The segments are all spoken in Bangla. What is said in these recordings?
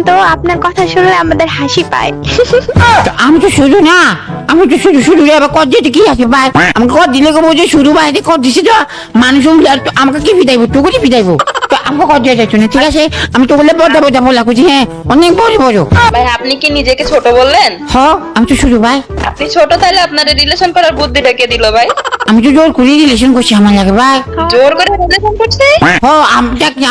তো, আপনার কথা শুনলে আমাদের হাসি পায়। আমি তো শুরু না, আমি তো শুরু রে, আবার কর দিতে কি আছে ভাই? আমাকে কর দিলে গো বলছে শুরু ভাই, কর দিছে তো মানুষ আমাকে কি ফিটাইবো, তোকে কি ফিটাইবো? তো আমাকে কর দিয়ে যাচ্ছ না, ঠিক আছে? আমি তো বলে বড় বড় বলা করছি, হ্যাঁ অনেক বড় বড়। ভাই আপনি কি নিজেকে ছোট বললেন? হ, আমি তো শুরু ভাই। আপনি ছোট, তাহলে আপনার রিলেশন করার বুদ্ধিটা কে দিল ভাই? আমি তো জোর করে রিলেশন করছি, আমার লাগে ভাই। জোর করে রিলেশন করছে?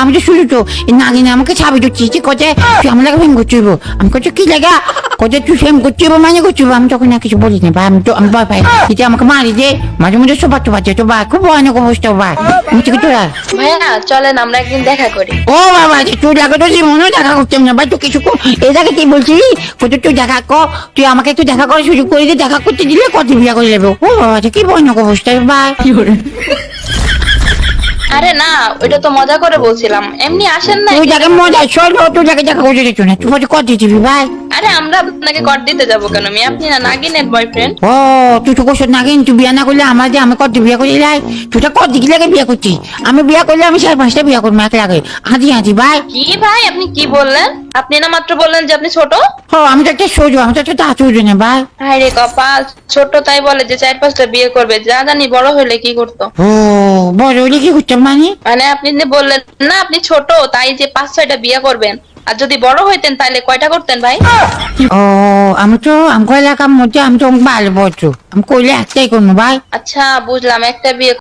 আমি তো শুরু তো নাগিনে আমাকে ছাবি তো চিঠি কোথায় তুই আমার লাগে ফেম করছিস, আমি করছি কি লাগা কোথায় তুই ফেম করছিস মানে করছিস, আমি তখন না কিছু বলিস না ভাই। আমি ভয় পাই, এটা আমাকে মারি দে মাঝে মাঝে সবার তো বাচ্চা তো ভাই, খুব ভয়ানক অবস্থা ভাই। আমি থেকে তোরা ভাইয়া চলেন আমরা একদিন দেখা করি। ও বাবা, তুই দেখা তো জীবনেও দেখা করতাম না ভাই, তুই কিছু এই জায়গায় কি বলছিস? কোথায় তুই দেখা কর, তুই আমাকে একটু দেখা করার সুযোগ করে দিয়ে দেখা করতে দিলে কত বিয়া করে নেবো। ও বাবা, কি ভয়ানক অবস্থা ভাই। আরে না, ওইটা তো মজা করে বলছিলাম, এমনি আসেন না। তুই যাকে মজা চল, তুই যাকে দেখা করতে দিচ্ছ না, তুই কত দিবি ভাই? আরে আমরা আপনাকে কর দিতে যাবো কেন? আপনি না নাগিনের বয়ফ্রেন্ড। ও তুই তো কোশত না, কিন্তু বিয়া না করলে আমার যে আমি কত বিয়া করে লাই, তুই তো কত দিকে লাগে বিয়া করছিস? আমি বিয়া করলে আমি 4-5টা বিয়া করবো এক লাগে। হাজি ভাই। কি ভাই আপনি কি বললেন? আপনি না মাত্র বললেন যে আপনি ছোট। ও আমি তো একটা সোজো, আমি তো একটা তাড়াতাড়ি না ভাই। হায় রে কপাল, ছোট তাই বলে যে 4-5টা বিয়ে করবে, যা জানি বড় হলে কি করতো। ও বড় হইলে কি করতাম মানে? মানে আপনি যে বললেন না আপনি ছোট তাই যে 5-6টা বিয়ে করবেন, আর যদি বড় হইতেন তাহলে কয়টা করতেন ভাই? ও আমি এলাকার মধ্যে আমি তো ভালো বলছো, আমি করলে একটাই করবো ভাই। আচ্ছা বুঝলাম, একটা বিয়ে